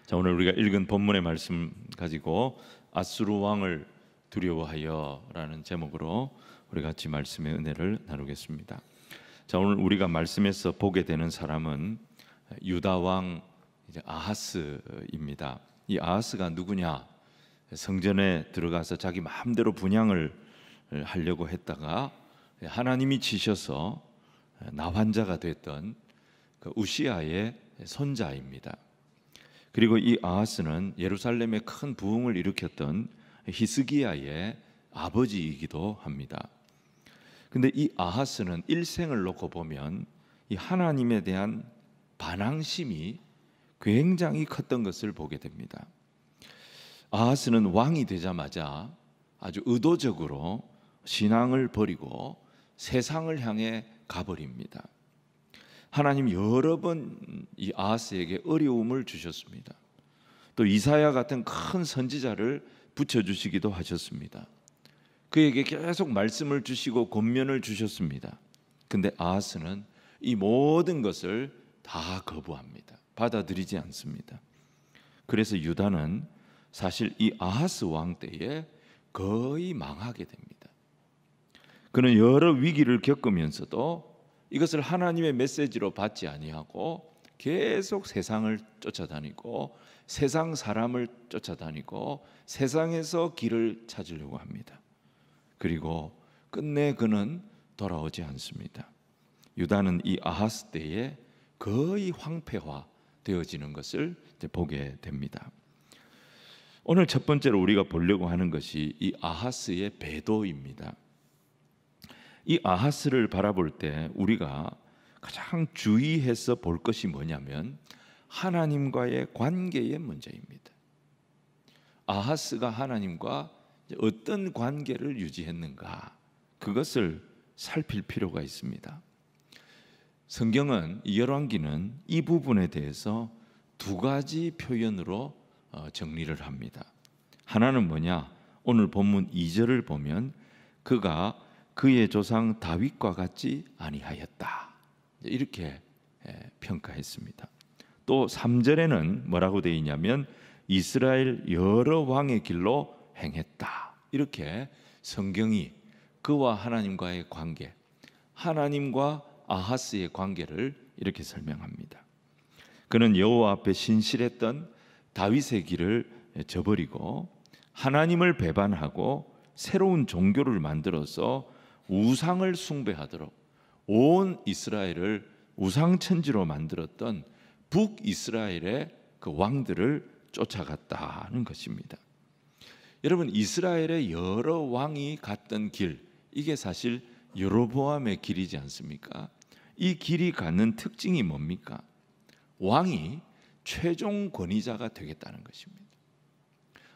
자, 오늘 우리가 읽은 본문의 말씀 가지고 아수르 왕을 두려워하여라는 제목으로 우리 같이 말씀의 은혜를 나누겠습니다. 자, 오늘 우리가 말씀에서 보게 되는 사람은 유다 왕 아하스입니다. 이 아하스가 누구냐? 성전에 들어가서 자기 마음대로 분향을 하려고 했다가 하나님이 지셔서 나환자가 됐던 그 우시아의 손자입니다. 그리고 이 아하스는 예루살렘에 큰 부흥을 일으켰던 히스기야의 아버지이기도 합니다. 근데 이 아하스는 일생을 놓고 보면 이 하나님에 대한 반항심이 굉장히 컸던 것을 보게 됩니다. 아하스는 왕이 되자마자 아주 의도적으로 신앙을 버리고 세상을 향해 가버립니다. 하나님 여러 번 이 아하스에게 어려움을 주셨습니다. 또 이사야 같은 큰 선지자를 붙여주시기도 하셨습니다. 그에게 계속 말씀을 주시고 권면을 주셨습니다. 근데 아하스는 이 모든 것을 다 거부합니다. 받아들이지 않습니다. 그래서 유다는 사실 이 아하스 왕 때에 거의 망하게 됩니다. 그는 여러 위기를 겪으면서도 이것을 하나님의 메시지로 받지 아니하고 계속 세상을 쫓아다니고 세상 사람을 쫓아다니고 세상에서 길을 찾으려고 합니다. 그리고 끝내 그는 돌아오지 않습니다. 유다는 이 아하스 때에 거의 황폐화 되어지는 것을 보게 됩니다. 오늘 첫 번째로 우리가 보려고 하는 것이 이 아하스의 배도입니다. 이 아하스를 바라볼 때 우리가 가장 주의해서 볼 것이 뭐냐면 하나님과의 관계의 문제입니다. 아하스가 하나님과 어떤 관계를 유지했는가, 그것을 살필 필요가 있습니다. 성경은 열왕기는 이 부분에 대해서 두 가지 표현으로 정리를 합니다. 하나는 뭐냐? 오늘 본문 2절을 보면 그가 그의 조상 다윗과 같지 아니하였다, 이렇게 평가했습니다. 또 3절에는 뭐라고 되어 있냐면 이스라엘 여러 왕의 길로 행했다, 이렇게 성경이 그와 하나님과의 관계, 하나님과 아하스의 관계를 이렇게 설명합니다. 그는 여호와 앞에 신실했던 다윗의 길을 저버리고 하나님을 배반하고 새로운 종교를 만들어서 우상을 숭배하도록 온 이스라엘을 우상천지로 만들었던 북이스라엘의 그 왕들을 쫓아갔다는 것입니다. 여러분, 이스라엘의 여러 왕이 갔던 길, 이게 사실 여로보암의 길이지 않습니까? 이 길이 갖는 특징이 뭡니까? 왕이 최종 권위자가 되겠다는 것입니다.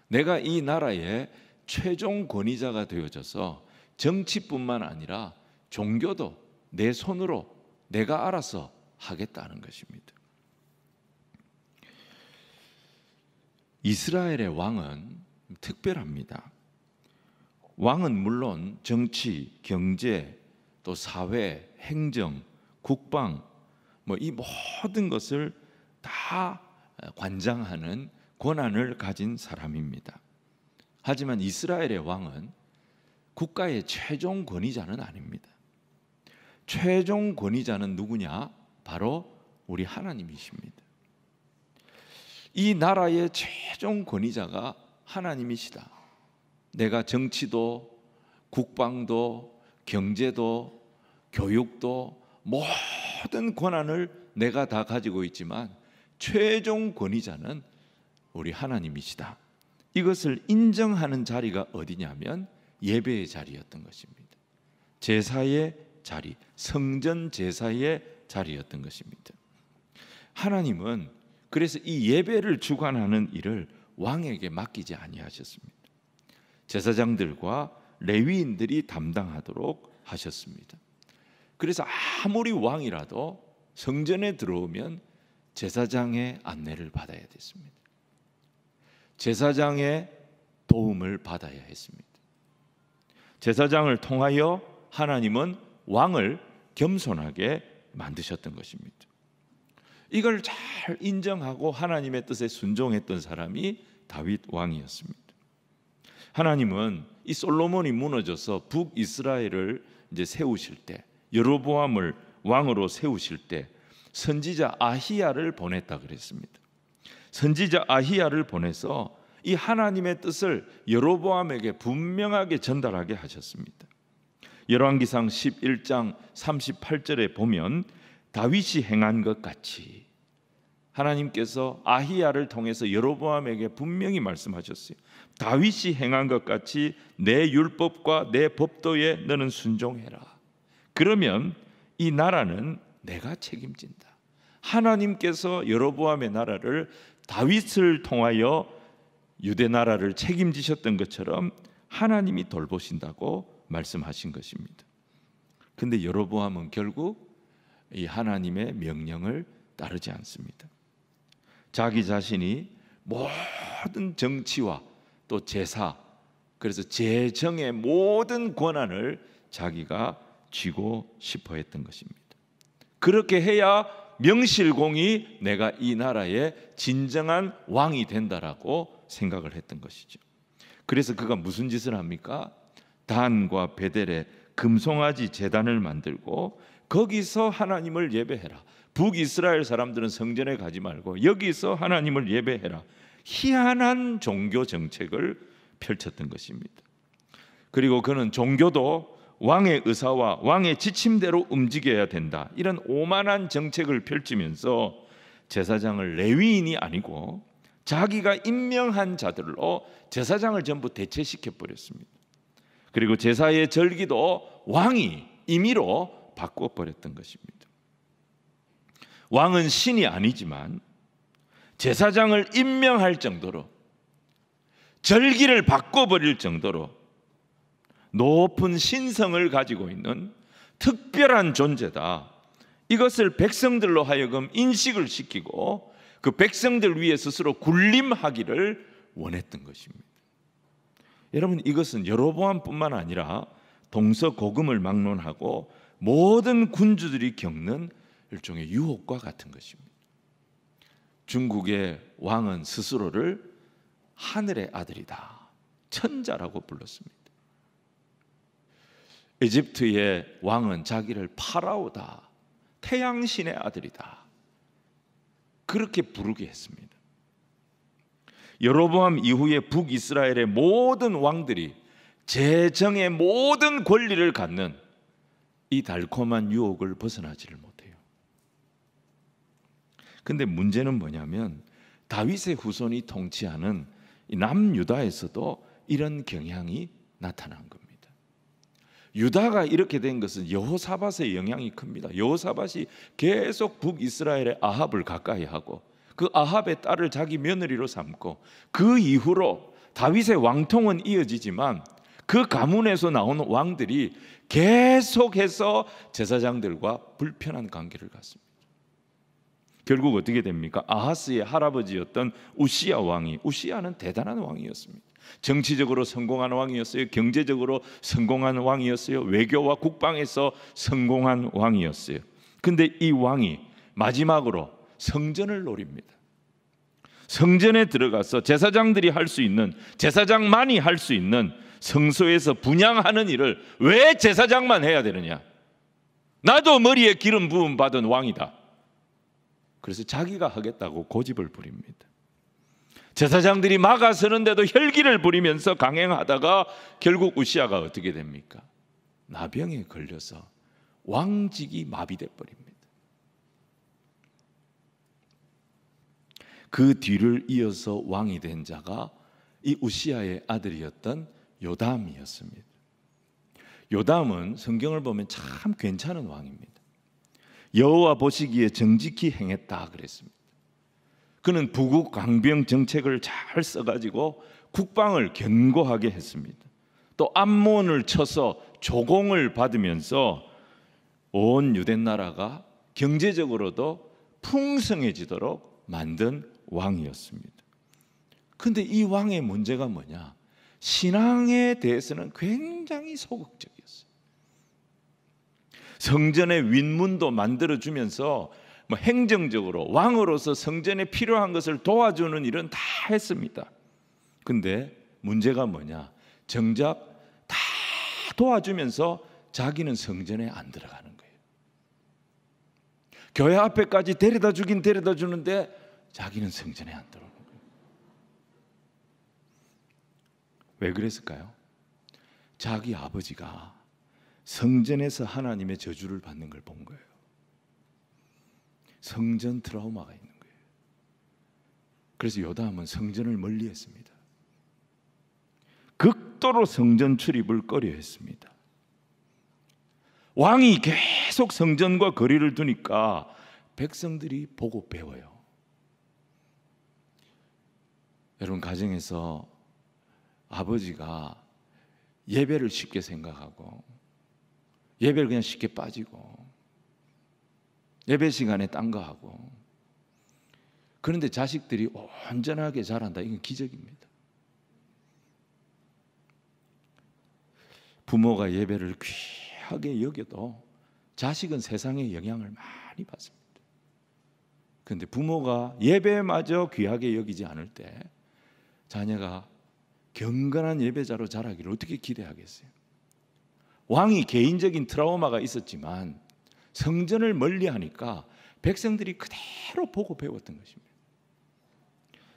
내가 이 나라의 최종 권위자가 되어져서 정치뿐만 아니라 종교도 내 손으로 내가 알아서 하겠다는 것입니다. 이스라엘의 왕은 특별합니다. 왕은 물론 정치, 경제, 또 사회, 행정, 국방, 이 모든 것을 다 관장하는 권한을 가진 사람입니다. 하지만 이스라엘의 왕은 국가의 최종 권위자는 아닙니다. 최종 권위자는 누구냐? 바로 우리 하나님이십니다. 이 나라의 최종 권위자가 하나님이시다. 내가 정치도, 국방도, 경제도, 교육도 모든 권한을 내가 다 가지고 있지만 최종 권위자는 우리 하나님이시다. 이것을 인정하는 자리가 어디냐면 예배의 자리였던 것입니다. 제사의 자리, 성전 제사의 자리였던 것입니다. 하나님은 그래서 이 예배를 주관하는 일을 왕에게 맡기지 아니하셨습니다. 제사장들과 레위인들이 담당하도록 하셨습니다. 그래서 아무리 왕이라도 성전에 들어오면 제사장의 안내를 받아야 됐습니다. 제사장의 도움을 받아야 했습니다. 제사장을 통하여 하나님은 왕을 겸손하게 만드셨던 것입니다. 이걸 잘 인정하고 하나님의 뜻에 순종했던 사람이 다윗 왕이었습니다. 하나님은 이 솔로몬이 무너져서 북이스라엘을 이제 세우실 때, 여로보암을 왕으로 세우실 때 선지자 아히야를 보냈다 그랬습니다. 선지자 아히야를 보내서 이 하나님의 뜻을 여로보암에게 분명하게 전달하게 하셨습니다. 열왕기상 11장 38절에 보면 다윗이 행한 것 같이 하나님께서 아히야를 통해서 여로보암에게 분명히 말씀하셨어요. 다윗이 행한 것 같이 내 율법과 내 법도에 너는 순종해라. 그러면 이 나라는 내가 책임진다. 하나님께서 여로보암의 나라를 다윗을 통하여 유대 나라를 책임지셨던 것처럼 하나님이 돌보신다고 말씀하신 것입니다. 근데 여로보암은 결국 이 하나님의 명령을 따르지 않습니다. 자기 자신이 모든 정치와 또 제사, 그래서 재정의 모든 권한을 자기가 쥐고 싶어 했던 것입니다. 그렇게 해야 명실공히 내가 이 나라의 진정한 왕이 된다라고 생각을 했던 것이죠. 그래서 그가 무슨 짓을 합니까? 단과 베델에 금송아지 제단을 만들고 거기서 하나님을 예배해라. 북이스라엘 사람들은 성전에 가지 말고 여기서 하나님을 예배해라. 희한한 종교 정책을 펼쳤던 것입니다. 그리고 그는 종교도 왕의 의사와 왕의 지침대로 움직여야 된다, 이런 오만한 정책을 펼치면서 제사장을 레위인이 아니고 자기가 임명한 자들로 제사장을 전부 대체시켜 버렸습니다. 그리고 제사의 절기도 왕이 임의로 바꿔 버렸던 것입니다. 왕은 신이 아니지만 제사장을 임명할 정도로, 절기를 바꿔버릴 정도로 높은 신성을 가지고 있는 특별한 존재다. 이것을 백성들로 하여금 인식을 시키고 그 백성들 위에 스스로 군림하기를 원했던 것입니다. 여러분, 이것은 여로보암뿐만 아니라 동서고금을 막론하고 모든 군주들이 겪는 일종의 유혹과 같은 것입니다. 중국의 왕은 스스로를 하늘의 아들이다, 천자라고 불렀습니다. 에집트의 왕은 자기를 파라오다, 태양신의 아들이다, 그렇게 부르게 했습니다. 여로보암 이후에 북이스라엘의 모든 왕들이 재정의 모든 권리를 갖는 이 달콤한 유혹을 벗어나지를 못해요. 근데 문제는 뭐냐면 다윗의 후손이 통치하는 남유다에서도 이런 경향이 나타난 겁니다. 유다가 이렇게 된 것은 여호사밧의 영향이 큽니다. 여호사밧이 계속 북이스라엘의 아합을 가까이 하고 그 아합의 딸을 자기 며느리로 삼고 그 이후로 다윗의 왕통은 이어지지만 그 가문에서 나온 왕들이 계속해서 제사장들과 불편한 관계를 갖습니다. 결국 어떻게 됩니까? 아하스의 할아버지였던 우시야 왕이, 우시야는 대단한 왕이었습니다. 정치적으로 성공한 왕이었어요. 경제적으로 성공한 왕이었어요. 외교와 국방에서 성공한 왕이었어요. 근데 이 왕이 마지막으로 성전을 노립니다. 성전에 들어가서 제사장들이 할 수 있는, 제사장만이 할 수 있는 성소에서 분향하는 일을 왜 제사장만 해야 되느냐? 나도 머리에 기름 부음 받은 왕이다. 그래서 자기가 하겠다고 고집을 부립니다. 제사장들이 막아서는데도 혈기를 부리면서 강행하다가 결국 우시야가 어떻게 됩니까? 나병에 걸려서 왕직이 마비돼 버립니다. 그 뒤를 이어서 왕이 된 자가 이 우시야의 아들이었던 요담이었습니다. 요담은 성경을 보면 참 괜찮은 왕입니다. 여호와 보시기에 정직히 행했다 그랬습니다. 그는 부국 강병 정책을 잘 써가지고 국방을 견고하게 했습니다. 또 암몬을 쳐서 조공을 받으면서 온 유대 나라가 경제적으로도 풍성해지도록 만든 왕이었습니다. 그런데 이 왕의 문제가 뭐냐? 신앙에 대해서는 굉장히 소극적이었어요. 성전의 윗문도 만들어주면서 뭐 행정적으로 왕으로서 성전에 필요한 것을 도와주는 일은 다 했습니다. 근데 문제가 뭐냐? 정작 다 도와주면서 자기는 성전에 안 들어가는 거예요. 교회 앞에까지 데려다 주긴 데려다 주는데 자기는 성전에 안 들어오는 거예요. 왜 그랬을까요? 자기 아버지가 성전에서 하나님의 저주를 받는 걸 본 거예요. 성전 트라우마가 있는 거예요. 그래서 요담은 성전을 멀리했습니다. 극도로 성전 출입을 꺼려했습니다. 왕이 계속 성전과 거리를 두니까 백성들이 보고 배워요. 여러분, 가정에서 아버지가 예배를 쉽게 생각하고 예배를 그냥 쉽게 빠지고 예배 시간에 딴 거 하고, 그런데 자식들이 온전하게 자란다. 이건 기적입니다. 부모가 예배를 귀하게 여겨도 자식은 세상의 영향을 많이 받습니다. 그런데 부모가 예배마저 귀하게 여기지 않을 때 자녀가 경건한 예배자로 자라기를 어떻게 기대하겠어요? 왕이 개인적인 트라우마가 있었지만 성전을 멀리하니까 백성들이 그대로 보고 배웠던 것입니다.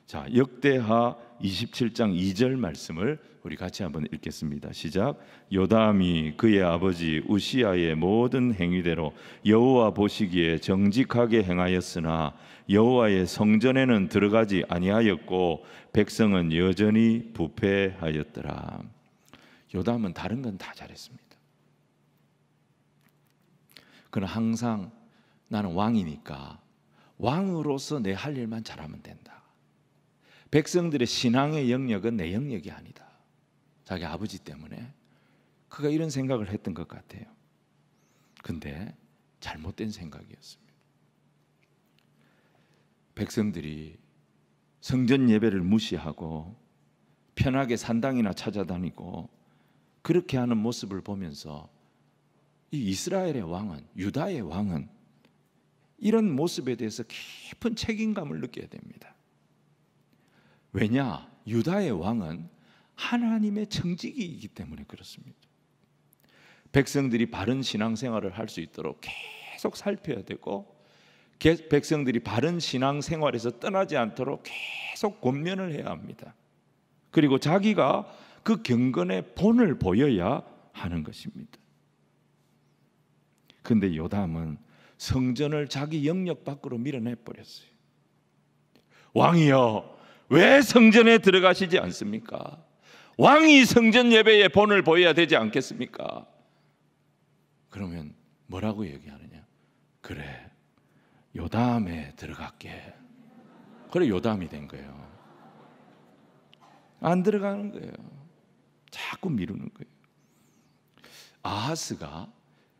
자, 역대하 27장 2절 말씀을 우리 같이 한번 읽겠습니다. 시작. 요담이 그의 아버지 우시야의 모든 행위대로 여호와 보시기에 정직하게 행하였으나 여호와의 성전에는 들어가지 아니하였고 백성은 여전히 부패하였더라. 요담은 다른 건 다 잘했습니다. 그는 항상 나는 왕이니까 왕으로서 내 할 일만 잘하면 된다. 백성들의 신앙의 영역은 내 영역이 아니다. 자기 아버지 때문에 그가 이런 생각을 했던 것 같아요. 근데 잘못된 생각이었습니다. 백성들이 성전 예배를 무시하고 편하게 산당이나 찾아다니고 그렇게 하는 모습을 보면서 이 이스라엘의 왕은, 유다의 왕은 이런 모습에 대해서 깊은 책임감을 느껴야 됩니다. 왜냐? 유다의 왕은 하나님의 청지기이기 때문에 그렇습니다. 백성들이 바른 신앙생활을 할 수 있도록 계속 살펴야 되고, 백성들이 바른 신앙생활에서 떠나지 않도록 계속 권면을 해야 합니다. 그리고 자기가 그 경건의 본을 보여야 하는 것입니다. 그런데 요담은 성전을 자기 영역 밖으로 밀어내버렸어요. 왕이여, 왜 성전에 들어가시지 않습니까? 왕이 성전 예배의 본을 보여야 되지 않겠습니까? 그러면 뭐라고 얘기하느냐? 그래, 요담에 들어갈게. 그래, 요담이 된 거예요. 안 들어가는 거예요. 자꾸 미루는 거예요. 아하스가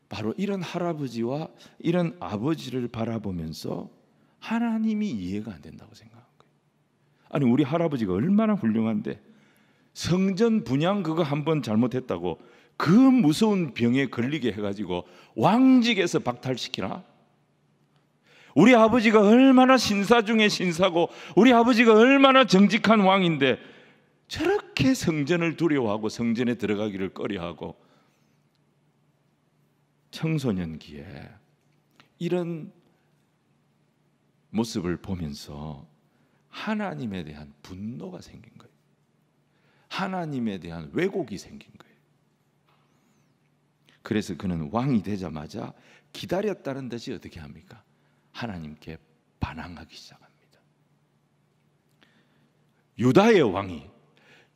바로 이런 할아버지와 이런 아버지를 바라보면서 하나님이 이해가 안 된다고 생각한 거예요. 아니, 우리 할아버지가 얼마나 훌륭한데 성전 분양 그거 한번 잘못했다고 그 무서운 병에 걸리게 해가지고 왕직에서 박탈시키나? 우리 아버지가 얼마나 신사 중에 신사고 우리 아버지가 얼마나 정직한 왕인데 저렇게 성전을 두려워하고 성전에 들어가기를 꺼려하고, 청소년기에 이런 모습을 보면서 하나님에 대한 분노가 생긴 거예요. 하나님에 대한 왜곡이 생긴 거예요. 그래서 그는 왕이 되자마자 기다렸다는 듯이 어떻게 합니까? 하나님께 반항하기 시작합니다. 유다의 왕이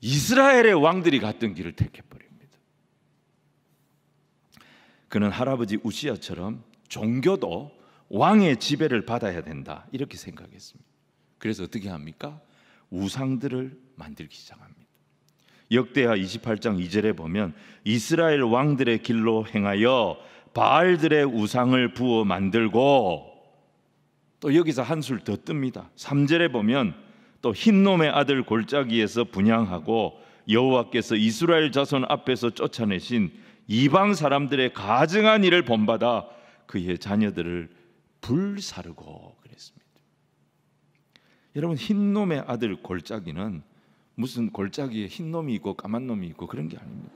이스라엘의 왕들이 갔던 길을 택해버립니다. 그는 할아버지 우시야처럼 종교도 왕의 지배를 받아야 된다 이렇게 생각했습니다. 그래서 어떻게 합니까? 우상들을 만들기 시작합니다. 역대하 28장 2절에 보면 이스라엘 왕들의 길로 행하여 바알들의 우상을 부어 만들고, 또 여기서 한술 더 뜹니다. 3절에 보면 또 흰놈의 아들 골짜기에서 분향하고 여호와께서 이스라엘 자손 앞에서 쫓아내신 이방 사람들의 가증한 일을 본받아 그의 자녀들을 불사르고 그랬습니다. 여러분, 흰놈의 아들 골짜기는 무슨 골짜기에 흰놈이 있고 까만 놈이 있고 그런 게 아닙니다.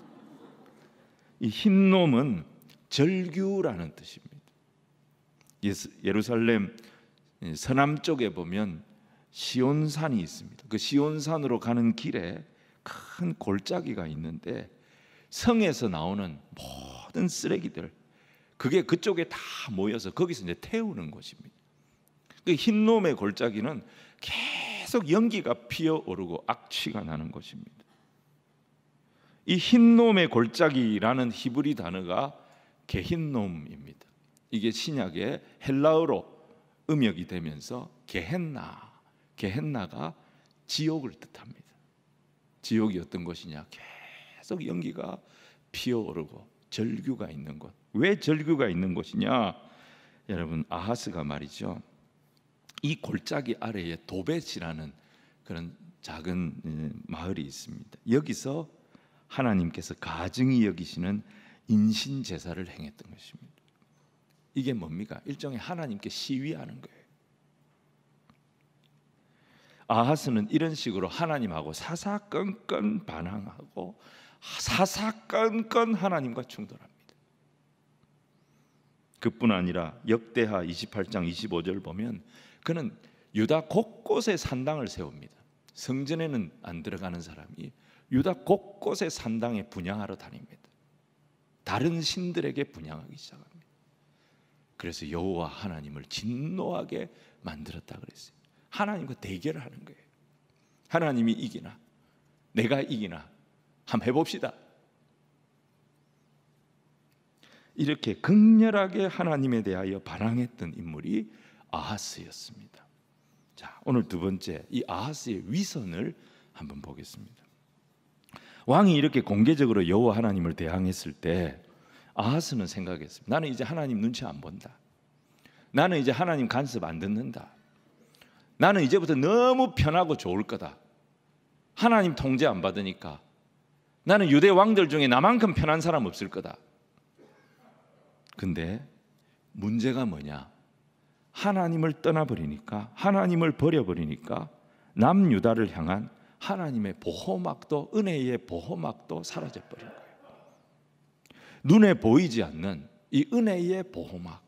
이 흰놈은 절규라는 뜻입니다. 예루살렘 서남쪽에 보면 시온산이 있습니다. 그 시온산으로 가는 길에 큰 골짜기가 있는데 성에서 나오는 모든 쓰레기들, 그게 그쪽에 다 모여서 거기서 이제 태우는 곳입니다. 그 흰놈의 골짜기는 계속 연기가 피어오르고 악취가 나는 곳입니다. 이 흰놈의 골짜기라는 히브리 단어가 게힌놈입니다. 이게 신약의 헬라어로 음역이 되면서 게헨나가 지옥을 뜻합니다. 지옥이 어떤 곳이냐? 계속 연기가 피어오르고 절규가 있는 곳. 왜 절규가 있는 곳이냐? 여러분, 아하스가 말이죠, 이 골짜기 아래에 도벳이라는 그런 작은 마을이 있습니다. 여기서 하나님께서 가증히 여기시는 인신 제사를 행했던 것입니다. 이게 뭡니까? 일종의 하나님께 시위하는 거예요. 아하스는 이런 식으로 하나님하고 사사건건 반항하고 사사건건 하나님과 충돌합니다. 그뿐 아니라 역대하 28장 25절 보면 그는 유다 곳곳에 산당을 세웁니다. 성전에는 안 들어가는 사람이 유다 곳곳에 산당에 분향하러 다닙니다. 다른 신들에게 분향하기 시작합니다. 그래서 여호와 하나님을 진노하게 만들었다 그랬어요. 하나님과 대결을 하는 거예요. 하나님이 이기나 내가 이기나 한번 해봅시다. 이렇게 극렬하게 하나님에 대하여 반항했던 인물이 아하스였습니다. 자, 오늘 두 번째, 이 아하스의 위선을 한번 보겠습니다. 왕이 이렇게 공개적으로 여호와 하나님을 대항했을 때 아하스는 생각했습니다. 나는 이제 하나님 눈치 안 본다. 나는 이제 하나님 간섭 안 듣는다. 나는 이제부터 너무 편하고 좋을 거다. 하나님 통제 안 받으니까 나는 유대 왕들 중에 나만큼 편한 사람 없을 거다. 근데 문제가 뭐냐? 하나님을 떠나버리니까, 하나님을 버려버리니까 남유다를 향한 하나님의 보호막도, 은혜의 보호막도 사라져버린 거예요. 눈에 보이지 않는 이 은혜의 보호막,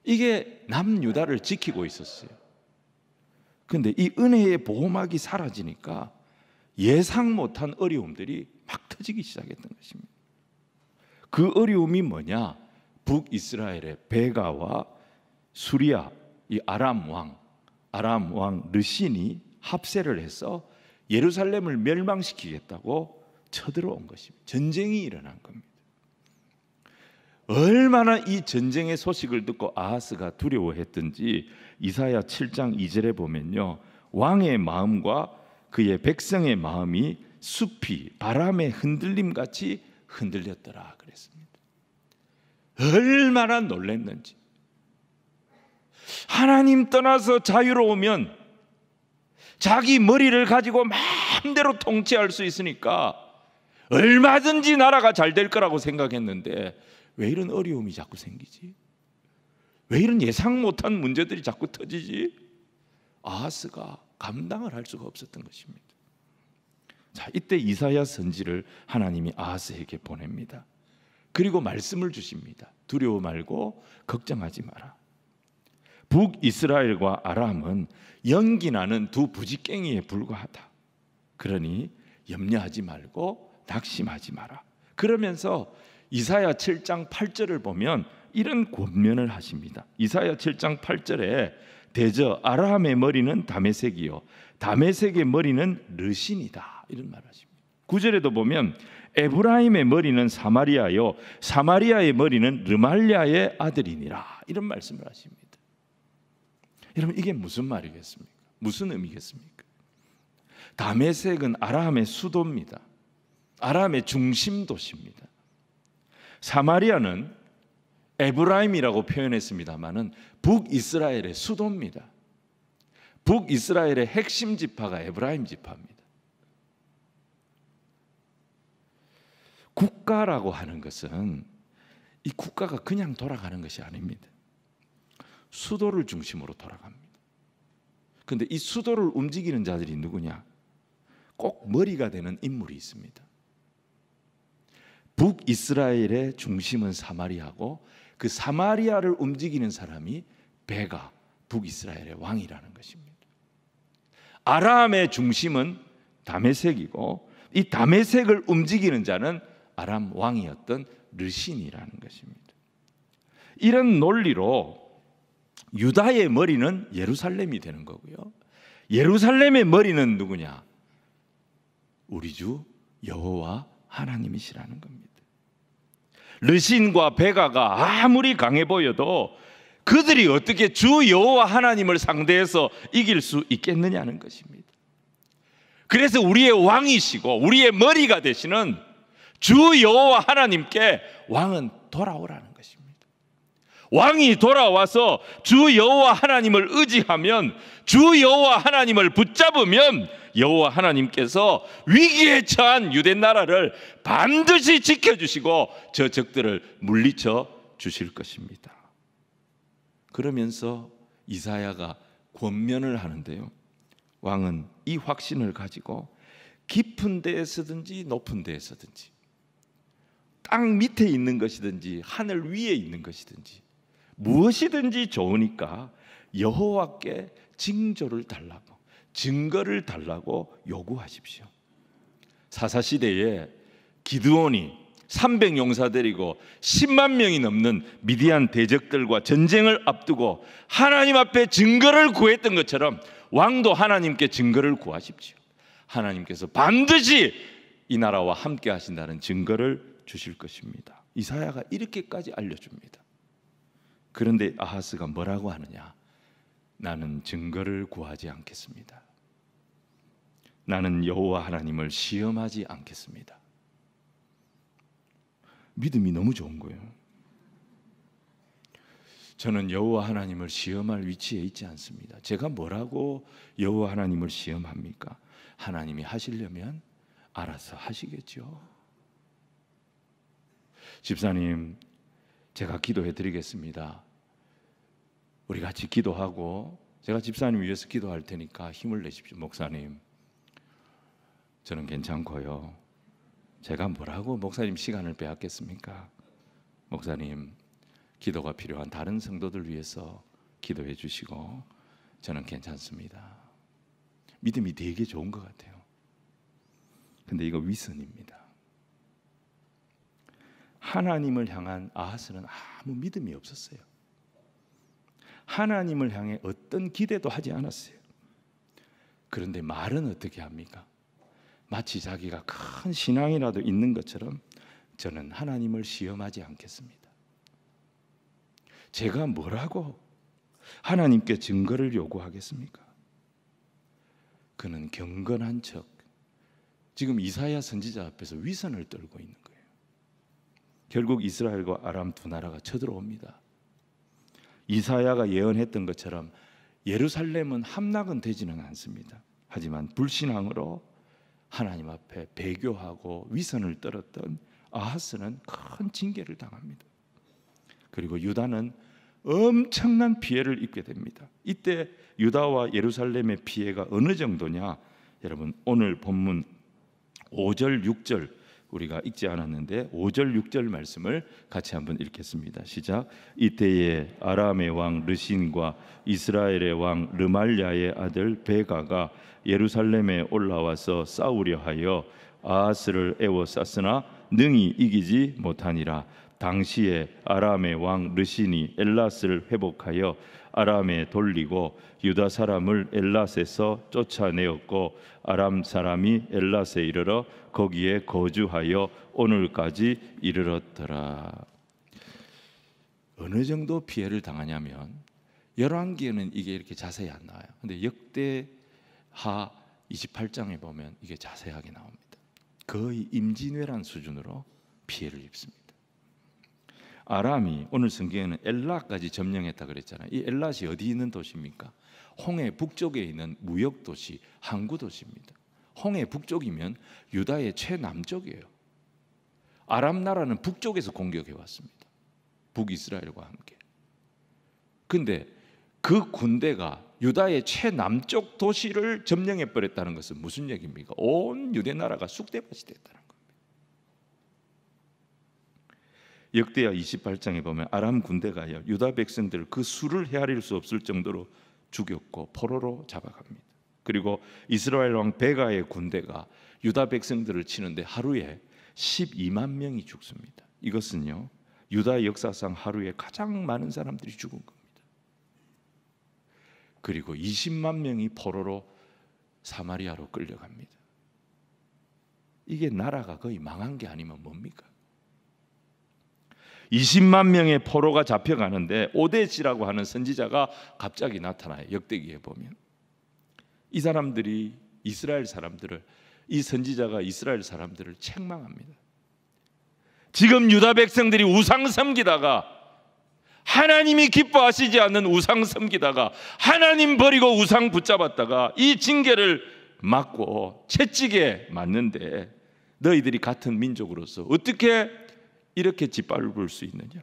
이게 남유다를 지키고 있었어요. 근데 이 은혜의 보호막이 사라지니까 예상 못한 어려움들이 막 터지기 시작했던 것입니다. 그 어려움이 뭐냐? 북이스라엘의 베가와 수리아, 이 아람 왕 르신이 합세를 해서 예루살렘을 멸망시키겠다고 쳐들어온 것입니다. 전쟁이 일어난 겁니다. 얼마나 이 전쟁의 소식을 듣고 아하스가 두려워했던지 이사야 7장 2절에 보면요, 왕의 마음과 그의 백성의 마음이 숲이 바람의 흔들림같이 흔들렸더라 그랬습니다. 얼마나 놀랐는지. 하나님 떠나서 자유로우면 자기 머리를 가지고 마음대로 통치할 수 있으니까 얼마든지 나라가 잘 될 거라고 생각했는데 왜 이런 어려움이 자꾸 생기지? 왜 이런 예상 못한 문제들이 자꾸 터지지? 아하스가 감당을 할 수가 없었던 것입니다. 자, 이때 이사야 선지를 하나님이 아하스에게 보냅니다. 그리고 말씀을 주십니다. 두려워 말고 걱정하지 마라. 북이스라엘과 아람은 연기나는 두 부지깽이에 불과하다. 그러니 염려하지 말고 낙심하지 마라. 그러면서 이사야 7장 8절을 보면 이런 권면을 하십니다. 이사야 7장 8절에 대저 아람의 머리는 다메섹이요 다메섹의 머리는 르신이다, 이런 말을 하십니다. 9절에도 보면 에브라임의 머리는 사마리아요 사마리아의 머리는 르말랴의 아들이니라, 이런 말씀을 하십니다. 여러분, 이게 무슨 말이겠습니까? 무슨 의미겠습니까? 다메섹은 아람의 수도입니다. 아람의 중심 도시입니다. 사마리아는 에브라임이라고 표현했습니다마는 북이스라엘의 수도입니다. 북이스라엘의 핵심 지파가 에브라임 지파입니다. 국가라고 하는 것은 이 국가가 그냥 돌아가는 것이 아닙니다. 수도를 중심으로 돌아갑니다. 그런데 이 수도를 움직이는 자들이 누구냐? 꼭 머리가 되는 인물이 있습니다. 북이스라엘의 중심은 사마리아고 그 사마리아를 움직이는 사람이 베가, 북이스라엘의 왕이라는 것입니다. 아람의 중심은 다메섹이고 이 다메섹을 움직이는 자는 아람 왕이었던 르신이라는 것입니다. 이런 논리로 유다의 머리는 예루살렘이 되는 거고요. 예루살렘의 머리는 누구냐? 우리 주 여호와 하나님이시라는 겁니다. 르신과 베가가 아무리 강해 보여도 그들이 어떻게 주 여호와 하나님을 상대해서 이길 수 있겠느냐는 것입니다. 그래서 우리의 왕이시고 우리의 머리가 되시는 주 여호와 하나님께 왕은 돌아오라는 것입니다. 왕이 돌아와서 주 여호와 하나님을 의지하면, 주 여호와 하나님을 붙잡으면 여호와 하나님께서 위기에 처한 유대 나라를 반드시 지켜주시고 저 적들을 물리쳐 주실 것입니다. 그러면서 이사야가 권면을 하는데요, 왕은 이 확신을 가지고 깊은 데에서든지 높은 데에서든지, 땅 밑에 있는 것이든지 하늘 위에 있는 것이든지 무엇이든지 좋으니까 여호와께 징조를 달라고, 증거를 달라고 요구하십시오. 사사시대에 기드온이 300용사 데리고 10만 명이 넘는 미디안 대적들과 전쟁을 앞두고 하나님 앞에 증거를 구했던 것처럼 왕도 하나님께 증거를 구하십시오. 하나님께서 반드시 이 나라와 함께 하신다는 증거를 주실 것입니다. 이사야가 이렇게까지 알려줍니다. 그런데 아하스가 뭐라고 하느냐? 나는 증거를 구하지 않겠습니다. 나는 여호와 하나님을 시험하지 않겠습니다. 믿음이 너무 좋은 거예요. 저는 여호와 하나님을 시험할 위치에 있지 않습니다. 제가 뭐라고 여호와 하나님을 시험합니까? 하나님이 하시려면 알아서 하시겠죠. 집사님, 제가 기도해 드리겠습니다. 우리 같이 기도하고 제가 집사님 위해서 기도할 테니까 힘을 내십시오. 목사님, 저는 괜찮고요. 제가 뭐라고 목사님 시간을 빼앗겠습니까? 목사님, 기도가 필요한 다른 성도들 위해서 기도해 주시고 저는 괜찮습니다. 믿음이 되게 좋은 것 같아요. 근데 이거 위선입니다. 하나님을 향한 아하스는 아무 믿음이 없었어요. 하나님을 향해 어떤 기대도 하지 않았어요. 그런데 말은 어떻게 합니까? 마치 자기가 큰 신앙이라도 있는 것처럼 저는 하나님을 시험하지 않겠습니다. 제가 뭐라고 하나님께 증거를 요구하겠습니까? 그는 경건한 척 지금 이사야 선지자 앞에서 위선을 떨고 있는 거예요. 결국 이스라엘과 아람 두 나라가 쳐들어옵니다. 이사야가 예언했던 것처럼 예루살렘은 함락은 되지는 않습니다. 하지만 불신앙으로 하나님 앞에 배교하고 위선을 떨었던 아하스는 큰 징계를 당합니다. 그리고 유다는 엄청난 피해를 입게 됩니다. 이때 유다와 예루살렘의 피해가 어느 정도냐? 여러분, 오늘 본문 5절 6절 우리가 읽지 않았는데 5절 6절 말씀을 같이 한번 읽겠습니다. 시작. 이때에 아람의 왕 르신과 이스라엘의 왕 르말랴의 아들 베가가 예루살렘에 올라와서 싸우려 하여 아하스를 에워쌌으나 능히 이기지 못하니라. 당시에 아람의 왕 르신이 엘랏을 회복하여 아람에 돌리고 유다 사람을 엘랏에서 쫓아내었고 아람 사람이 엘랏에 이르러 거기에 거주하여 오늘까지 이르렀더라. 어느 정도 피해를 당하냐면 열왕기에는 이게 이렇게 자세히 안 나와요. 근데 역대하 28장에 보면 이게 자세하게 나옵니다. 거의 임진왜란 수준으로 피해를 입습니다. 아람이 오늘 성경에는 엘라까지 점령했다 그랬잖아요. 이 엘랏이 어디 있는 도시입니까? 홍해 북쪽에 있는 무역 도시, 항구 도시입니다. 홍해 북쪽이면 유다의 최남쪽이에요. 아람 나라는 북쪽에서 공격해 왔습니다. 북이스라엘과 함께. 근데 그 군대가 유다의 최남쪽 도시를 점령해 버렸다는 것은 무슨 얘기입니까? 온 유대 나라가 쑥대밭이 됐다는 겁니다. 역대하 28장에 보면 아람 군대가 유다 백성들을 그 수를 헤아릴 수 없을 정도로 죽였고 포로로 잡아갑니다. 그리고 이스라엘 왕 베가의 군대가 유다 백성들을 치는데 하루에 12만 명이 죽습니다. 이것은요, 유다 역사상 하루에 가장 많은 사람들이 죽은 겁니다. 그리고 20만 명이 포로로 사마리아로 끌려갑니다. 이게 나라가 거의 망한 게 아니면 뭡니까? 20만 명의 포로가 잡혀가는데 오데시라고 하는 선지자가 갑자기 나타나요. 역대기에 보면 이 사람들이 이스라엘 사람들을, 이 선지자가 이스라엘 사람들을 책망합니다. 지금 유다 백성들이 우상 섬기다가, 하나님이 기뻐하시지 않는 우상 섬기다가, 하나님 버리고 우상 붙잡았다가 이 징계를 맞고 채찍에 맞는데 너희들이 같은 민족으로서 어떻게 이렇게 짓밟을 수 있느냐?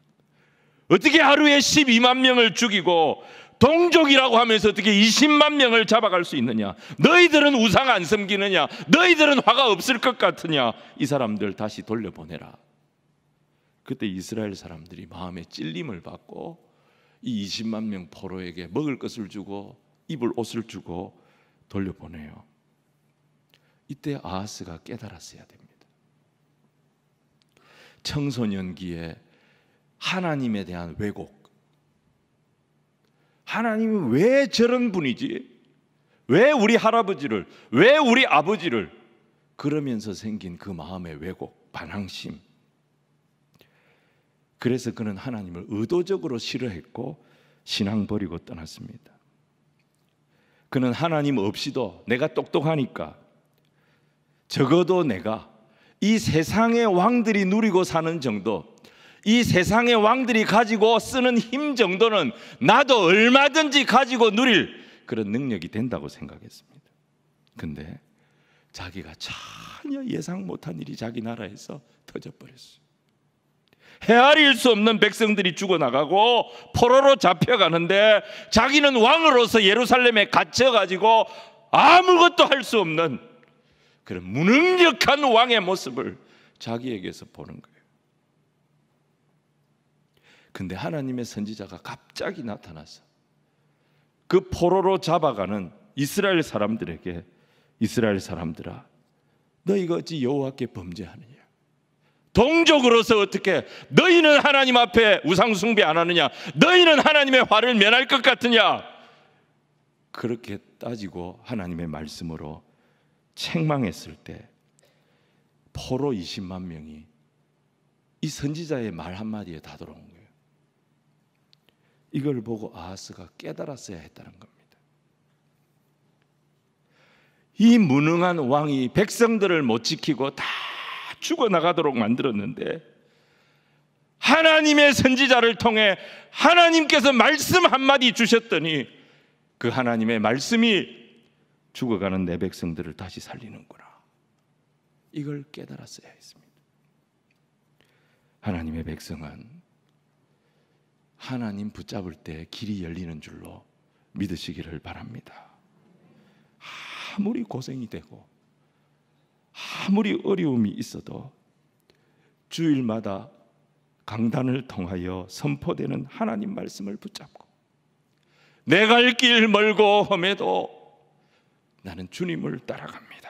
어떻게 하루에 12만 명을 죽이고 동족이라고 하면서 어떻게 20만 명을 잡아갈 수 있느냐? 너희들은 우상 안 섬기느냐? 너희들은 화가 없을 것 같으냐? 이 사람들 다시 돌려보내라. 그때 이스라엘 사람들이 마음에 찔림을 받고 이 20만 명 포로에게 먹을 것을 주고 입을 옷을 주고 돌려보내요. 이때 아하스가 깨달았어야 됩니다. 청소년기에 하나님에 대한 왜곡, 하나님은 왜 저런 분이지? 왜 우리 할아버지를, 왜 우리 아버지를, 그러면서 생긴 그 마음의 왜곡, 반항심. 그래서 그는 하나님을 의도적으로 싫어했고 신앙 버리고 떠났습니다. 그는 하나님 없이도 내가 똑똑하니까 적어도 내가 이 세상의 왕들이 누리고 사는 정도, 이 세상의 왕들이 가지고 쓰는 힘 정도는 나도 얼마든지 가지고 누릴 그런 능력이 된다고 생각했습니다. 근데 자기가 전혀 예상 못한 일이 자기 나라에서 터져버렸어요. 헤아릴 수 없는 백성들이 죽어나가고 포로로 잡혀가는데 자기는 왕으로서 예루살렘에 갇혀가지고 아무것도 할 수 없는 그런 무능력한 왕의 모습을 자기에게서 보는 거예요. 근데 하나님의 선지자가 갑자기 나타나서 그 포로로 잡아가는 이스라엘 사람들에게, 이스라엘 사람들아, 너희가 어찌 여호와께 범죄하느냐? 동족으로서 어떻게 너희는 하나님 앞에 우상 숭배 안 하느냐? 너희는 하나님의 화를 면할 것 같으냐? 그렇게 따지고 하나님의 말씀으로 책망했을 때 포로 20만 명이 이 선지자의 말 한마디에 다 돌아온 거예요. 이걸 보고 아하스가 깨달았어야 했다는 겁니다. 이 무능한 왕이 백성들을 못 지키고 다 죽어나가도록 만들었는데 하나님의 선지자를 통해 하나님께서 말씀 한마디 주셨더니 그 하나님의 말씀이 죽어가는 내 백성들을 다시 살리는구나. 이걸 깨달았어야 했습니다. 하나님의 백성은 하나님 붙잡을 때 길이 열리는 줄로 믿으시기를 바랍니다. 아무리 고생이 되고 아무리 어려움이 있어도 주일마다 강단을 통하여 선포되는 하나님 말씀을 붙잡고 내 갈 길 멀고 험해도 나는 주님을 따라갑니다.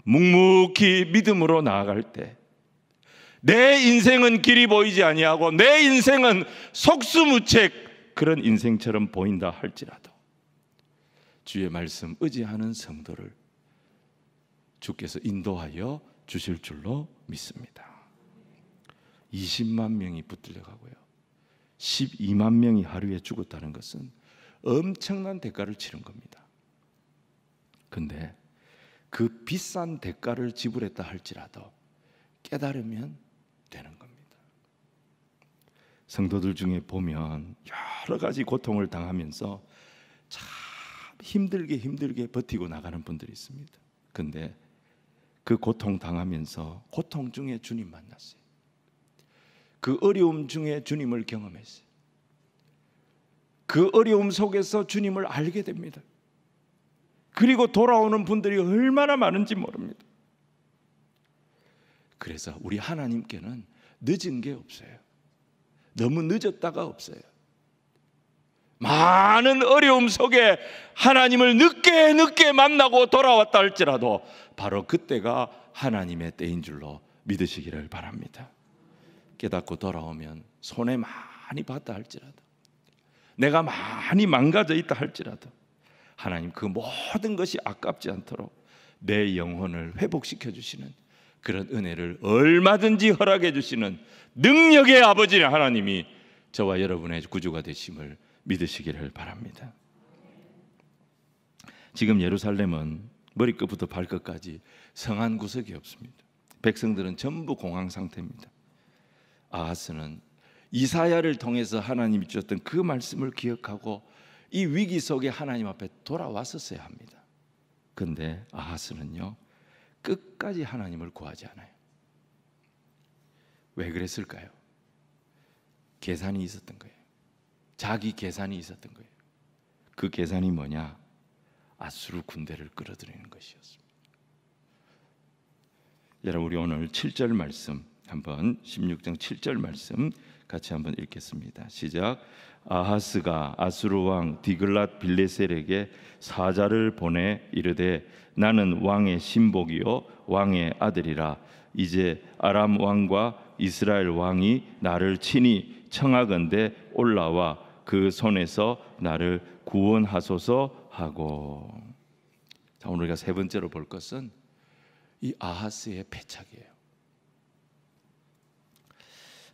묵묵히 믿음으로 나아갈 때 내 인생은 길이 보이지 아니하고 내 인생은 속수무책 그런 인생처럼 보인다 할지라도 주의 말씀 의지하는 성도를 주께서 인도하여 주실 줄로 믿습니다. 20만 명이 붙들려가고요, 12만 명이 하루에 죽었다는 것은 엄청난 대가를 치른 겁니다. 근데 그 비싼 대가를 지불했다 할지라도 깨달으면 되는 겁니다. 성도들 중에 보면 여러 가지 고통을 당하면서 참 힘들게 버티고 나가는 분들이 있습니다. 근데 그 고통 당하면서 고통 중에 주님 만났어요. 그 어려움 중에 주님을 경험했어요. 그 어려움 속에서 주님을 알게 됩니다. 그리고 돌아오는 분들이 얼마나 많은지 모릅니다. 그래서 우리 하나님께는 늦은 게 없어요. 너무 늦었다가 없어요. 많은 어려움 속에 하나님을 늦게 만나고 돌아왔다 할지라도 바로 그때가 하나님의 때인 줄로 믿으시기를 바랍니다. 깨닫고 돌아오면 손해 많이 봤다 할지라도, 내가 많이 망가져 있다 할지라도 하나님 그 모든 것이 아깝지 않도록 내 영혼을 회복시켜 주시는 그런 은혜를 얼마든지 허락해 주시는 능력의 아버지 하나님이 저와 여러분의 구주가 되심을 믿으시기를 바랍니다. 지금 예루살렘은 머리끝부터 발끝까지 성한 구석이 없습니다. 백성들은 전부 공황 상태입니다. 아하스는 이사야를 통해서 하나님이 주셨던 그 말씀을 기억하고 이 위기 속에 하나님 앞에 돌아왔었어야 합니다. 그런데 아하스는요, 끝까지 하나님을 구하지 않아요. 왜 그랬을까요? 계산이 있었던 거예요. 자기 계산이 있었던 거예요. 그 계산이 뭐냐? 아수르 군대를 끌어들이는 것이었습니다. 여러분, 우리 오늘 7절 말씀 한번 16장 7절 말씀 같이 한번 읽겠습니다. 시작. 아하스가 아수르 왕 디글랏 빌레셀에게 사자를 보내 이르되 나는 왕의 신복이요 왕의 아들이라. 이제 아람 왕과 이스라엘 왕이 나를 친히 청하건대 올라와 그 손에서 나를 구원하소서 하고. 자, 오늘 우리가 세 번째로 볼 것은 이 아하스의 패착이에요.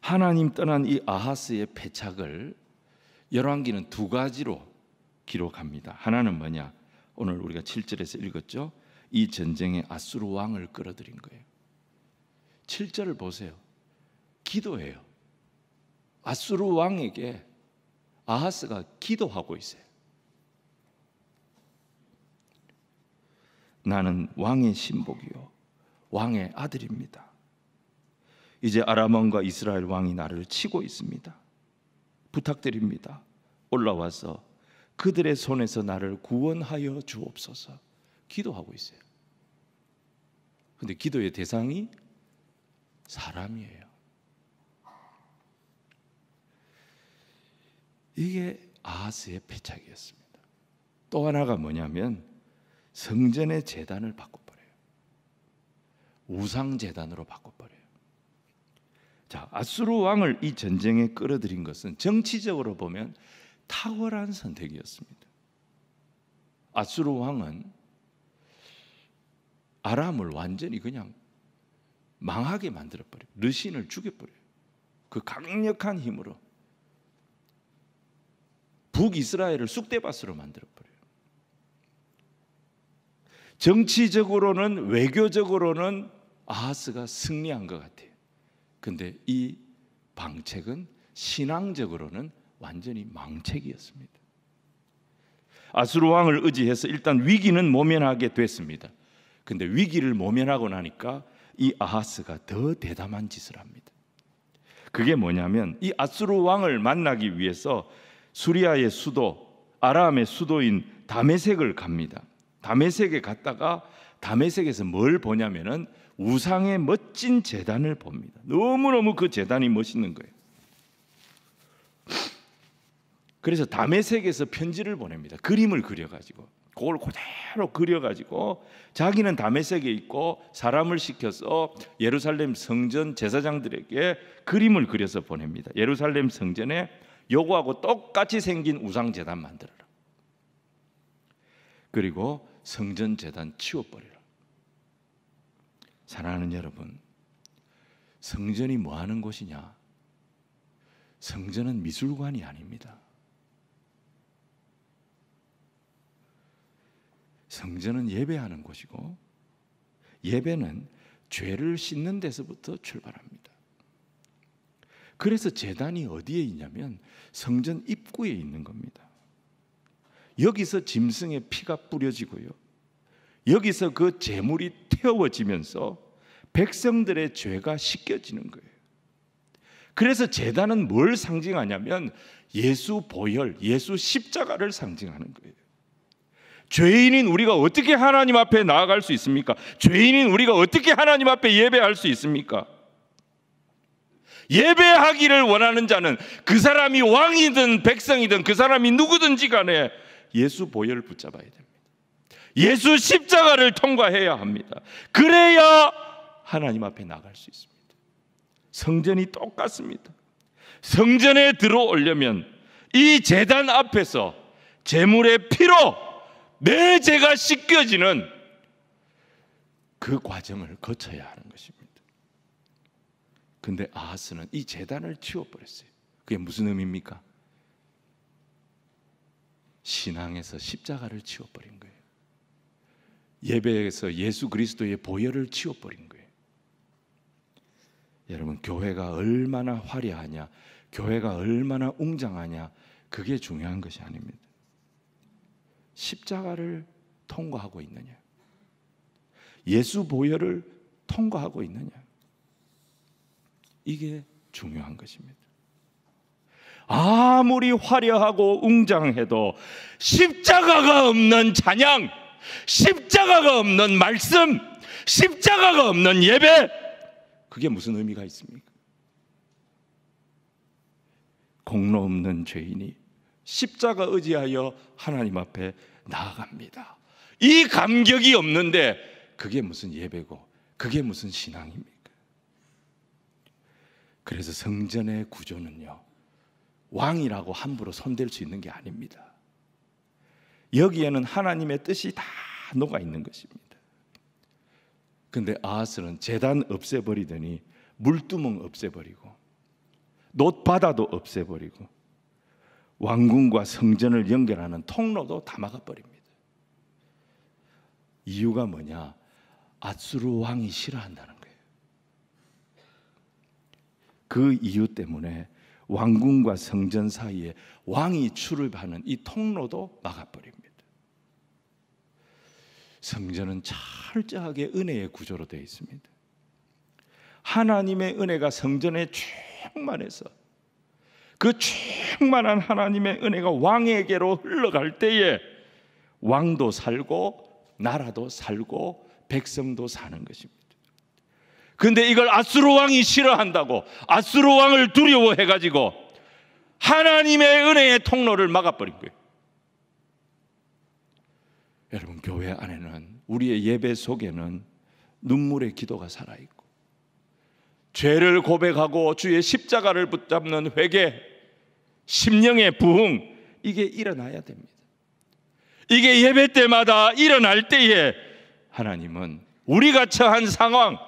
하나님 떠난 이 아하스의 패착을 열왕기는 두 가지로 기록합니다. 하나는 뭐냐? 오늘 우리가 7절에서 읽었죠. 이 전쟁에 아수르 왕을 끌어들인 거예요. 7절을 보세요. 기도해요. 아수르 왕에게 아하스가 기도하고 있어요. 나는 왕의 신복이요 왕의 아들입니다. 이제 아람 왕과 이스라엘 왕이 나를 치고 있습니다. 부탁드립니다. 올라와서 그들의 손에서 나를 구원하여 주옵소서. 기도하고 있어요. 그런데 기도의 대상이 사람이에요. 이게 아하스의 패착이었습니다. 또 하나가 뭐냐면 성전의 제단을 바꿔버려요. 우상 제단으로 바꿔버려요. 자, 아수르 왕을 이 전쟁에 끌어들인 것은 정치적으로 보면 탁월한 선택이었습니다. 아수르 왕은 아람을 완전히 그냥 망하게 만들어버려요. 르신을 죽여버려요. 그 강력한 힘으로 북이스라엘을 쑥대밭으로 만들어버려요. 정치적으로는, 외교적으로는 아하스가 승리한 것 같아요. 근데 이 방책은 신앙적으로는 완전히 망책이었습니다. 아수르 왕을 의지해서 일단 위기는 모면하게 됐습니다. 근데 위기를 모면하고 나니까 이 아하스가 더 대담한 짓을 합니다. 그게 뭐냐면 이 아수르 왕을 만나기 위해서 수리아의 수도, 아람의 수도인 다메섹을 갑니다. 다메섹에 갔다가 다메섹에서 뭘 보냐면은 우상의 멋진 제단을 봅니다. 너무너무 그 제단이 멋있는 거예요. 그래서 다메섹에서 편지를 보냅니다. 그림을 그려가지고, 그걸 그대로 그려가지고 자기는 다메섹에 있고 사람을 시켜서 예루살렘 성전 제사장들에게 그림을 그려서 보냅니다. 예루살렘 성전에 요거하고 똑같이 생긴 우상 제단 만들어라. 그리고 성전 제단 치워버리라. 사랑하는 여러분, 성전이 뭐 하는 곳이냐? 성전은 미술관이 아닙니다. 성전은 예배하는 곳이고, 예배는 죄를 씻는 데서부터 출발합니다. 그래서 제단이 어디에 있냐면 성전 입구에 있는 겁니다. 여기서 짐승의 피가 뿌려지고요, 여기서 그 제물이 태워지면서 백성들의 죄가 씻겨지는 거예요. 그래서 제단은 뭘 상징하냐면 예수 보혈, 예수 십자가를 상징하는 거예요. 죄인인 우리가 어떻게 하나님 앞에 나아갈 수 있습니까? 죄인인 우리가 어떻게 하나님 앞에 예배할 수 있습니까? 예배하기를 원하는 자는 그 사람이 왕이든 백성이든 그 사람이 누구든지 간에 예수 보혈을 붙잡아야 됩니다. 예수 십자가를 통과해야 합니다. 그래야 하나님 앞에 나갈 수 있습니다. 성전이 똑같습니다. 성전에 들어오려면 이 제단 앞에서 제물의 피로 내 죄가 씻겨지는 그 과정을 거쳐야 하는 것입니다. 근데 아하스는 이 제단을 치워버렸어요. 그게 무슨 의미입니까? 신앙에서 십자가를 치워버린 거예요. 예배에서 예수 그리스도의 보혈을 치워버린 거예요. 여러분, 교회가 얼마나 화려하냐, 교회가 얼마나 웅장하냐, 그게 중요한 것이 아닙니다. 십자가를 통과하고 있느냐, 예수 보혈을 통과하고 있느냐, 이게 중요한 것입니다. 아무리 화려하고 웅장해도 십자가가 없는 찬양, 십자가가 없는 말씀, 십자가가 없는 예배, 그게 무슨 의미가 있습니까? 공로 없는 죄인이 십자가 의지하여 하나님 앞에 나아갑니다. 이 감격이 없는데 그게 무슨 예배고 그게 무슨 신앙입니까? 그래서 성전의 구조는요, 왕이라고 함부로 손댈 수 있는 게 아닙니다. 여기에는 하나님의 뜻이 다 녹아 있는 것입니다. 근데 아하스는 제단 없애버리더니 물두멍 없애버리고 놋바다도 없애버리고 왕궁과 성전을 연결하는 통로도 다 막아버립니다. 이유가 뭐냐? 아수르 왕이 싫어한다는 거예요. 그 이유 때문에 왕궁과 성전 사이에 왕이 출입하는 이 통로도 막아버립니다. 성전은 철저하게 은혜의 구조로 되어 있습니다. 하나님의 은혜가 성전에 충만해서 그 충만한 하나님의 은혜가 왕에게로 흘러갈 때에 왕도 살고 나라도 살고 백성도 사는 것입니다. 그런데 이걸 아수르 왕이 싫어한다고 아수르 왕을 두려워해가지고 하나님의 은혜의 통로를 막아버린 거예요. 여러분, 교회 안에는, 우리의 예배 속에는 눈물의 기도가 살아있고 죄를 고백하고 주의 십자가를 붙잡는 회개, 심령의 부흥, 이게 일어나야 됩니다. 이게 예배 때마다 일어날 때에 하나님은 우리가 처한 상황,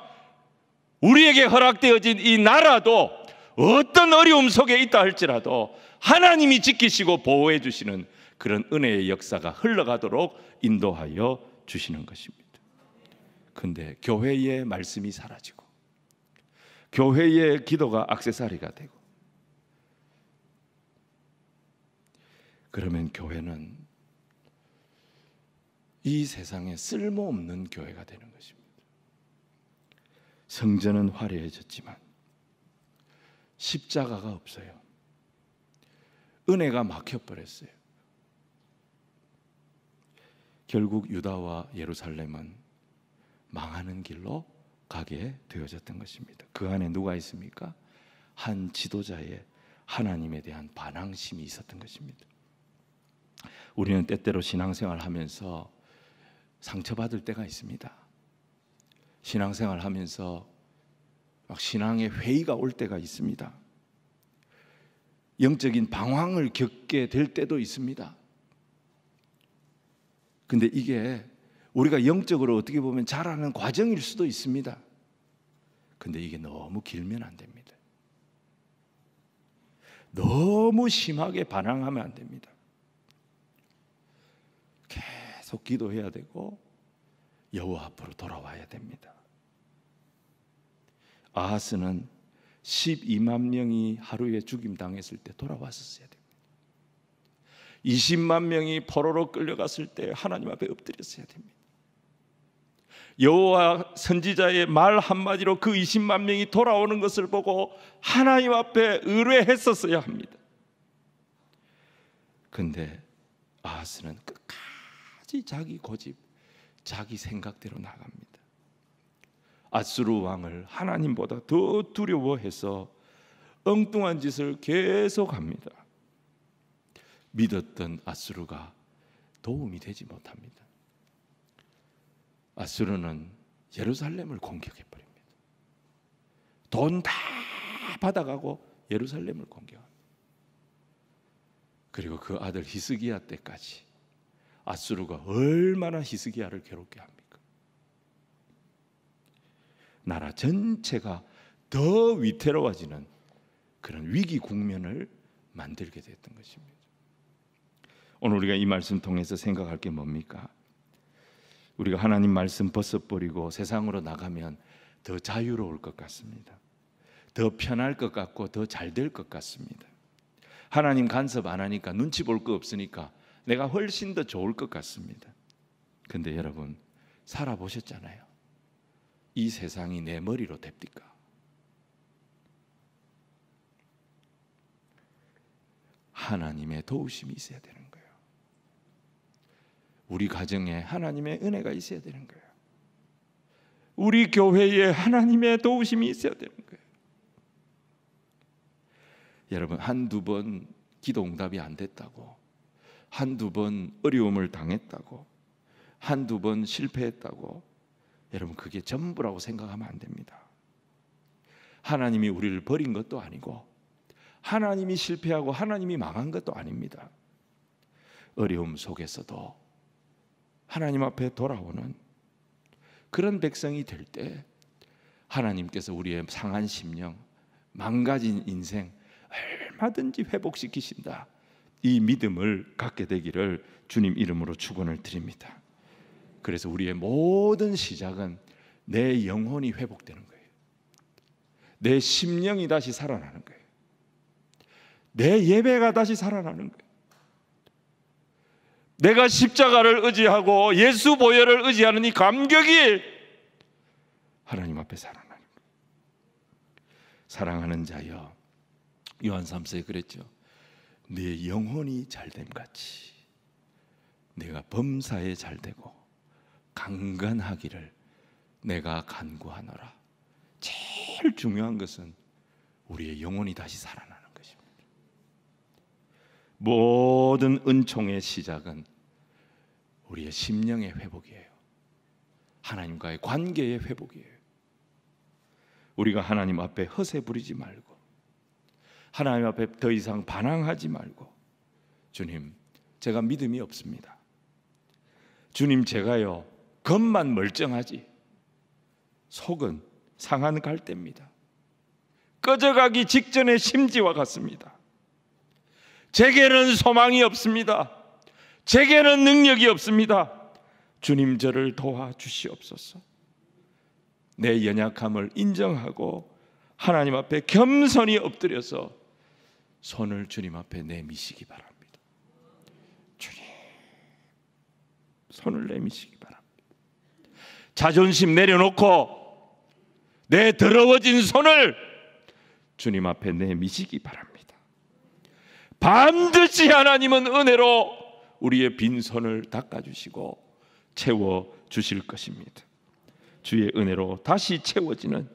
우리에게 허락되어진 이 나라도 어떤 어려움 속에 있다 할지라도 하나님이 지키시고 보호해 주시는 그런 은혜의 역사가 흘러가도록 인도하여 주시는 것입니다. 그런데 교회의 말씀이 사라지고 교회의 기도가 액세서리가 되고 그러면 교회는 이 세상에 쓸모없는 교회가 되는 것입니다. 성전은 화려해졌지만 십자가가 없어요. 은혜가 막혀버렸어요. 결국 유다와 예루살렘은 망하는 길로 가게 되어졌던 것입니다. 그 안에 누가 있습니까? 한 지도자의 하나님에 대한 반항심이 있었던 것입니다. 우리는 때때로 신앙생활 하면서 상처받을 때가 있습니다. 신앙생활 하면서 막 신앙의 회의가 올 때가 있습니다. 영적인 방황을 겪게 될 때도 있습니다. 근데 이게 우리가 영적으로 어떻게 보면 자라는 과정일 수도 있습니다. 근데 이게 너무 길면 안 됩니다. 너무 심하게 반항하면 안 됩니다. 계속 기도해야 되고 여호와 앞으로 돌아와야 됩니다. 아하스는 12만 명이 하루에 죽임당했을 때 돌아왔었어야 됩니다. 20만 명이 포로로 끌려갔을 때 하나님 앞에 엎드렸어야 됩니다. 여호와 선지자의 말 한마디로 그 20만 명이 돌아오는 것을 보고 하나님 앞에 의뢰했었어야 합니다. 근데 아하스는 끝까지 자기 고집, 자기 생각대로 나갑니다. 아수르 왕을 하나님보다 더 두려워해서 엉뚱한 짓을 계속합니다. 믿었던 아수르가 도움이 되지 못합니다. 아수르는 예루살렘을 공격해버립니다. 돈 다 받아가고 예루살렘을 공격합니다. 그리고 그 아들 히스기야 때까지 아수르가 얼마나 히스기야를 괴롭게 합니까? 나라 전체가 더 위태로워지는 그런 위기 국면을 만들게 됐던 것입니다. 오늘 우리가 이 말씀 통해서 생각할 게 뭡니까? 우리가 하나님 말씀 벗어버리고 세상으로 나가면 더 자유로울 것 같습니다. 더 편할 것 같고 더 잘 될 것 같습니다. 하나님 간섭 안 하니까 눈치 볼 거 없으니까 내가 훨씬 더 좋을 것 같습니다. 근데 여러분 살아보셨잖아요. 이 세상이 내 머리로 됩니까? 하나님의 도우심이 있어야 되는 거예요. 우리 가정에 하나님의 은혜가 있어야 되는 거예요. 우리 교회에 하나님의 도우심이 있어야 되는 거예요. 여러분 한두 번 기도 응답이 안 됐다고, 한두 번 어려움을 당했다고, 한두 번 실패했다고 여러분 그게 전부라고 생각하면 안 됩니다. 하나님이 우리를 버린 것도 아니고 하나님이 실패하고 하나님이 망한 것도 아닙니다. 어려움 속에서도 하나님 앞에 돌아오는 그런 백성이 될 때 하나님께서 우리의 상한 심령, 망가진 인생 얼마든지 회복시키신다. 이 믿음을 갖게 되기를 주님 이름으로 축원을 드립니다. 그래서 우리의 모든 시작은 내 영혼이 회복되는 거예요. 내 심령이 다시 살아나는 거예요. 내 예배가 다시 살아나는 거예요. 내가 십자가를 의지하고 예수 보혈을 의지하는 이 감격이 하나님 앞에 살아나는 거예요. 사랑하는 자여, 요한 3서에 그랬죠. 내 영혼이 잘됨같이 내가 범사에 잘되고 강건하기를 내가 간구하노라. 제일 중요한 것은 우리의 영혼이 다시 살아나는 것입니다. 모든 은총의 시작은 우리의 심령의 회복이에요. 하나님과의 관계의 회복이에요. 우리가 하나님 앞에 허세 부리지 말고 하나님 앞에 더 이상 반항하지 말고, 주님 제가 믿음이 없습니다. 주님 제가요 겉만 멀쩡하지 속은 상한 갈대입니다. 꺼져가기 직전의 심지와 같습니다. 제게는 소망이 없습니다. 제게는 능력이 없습니다. 주님 저를 도와주시옵소서. 내 연약함을 인정하고 하나님 앞에 겸손히 엎드려서 손을 주님 앞에 내미시기 바랍니다. 주님 손을 내미시기 바랍니다. 자존심 내려놓고 내 더러워진 손을 주님 앞에 내미시기 바랍니다. 반드시 하나님은 은혜로 우리의 빈손을 닦아주시고 채워주실 것입니다. 주의 은혜로 다시 채워지는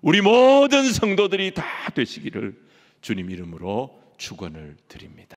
우리 모든 성도들이 다 되시기를 주님 이름으로 축원을 드립니다.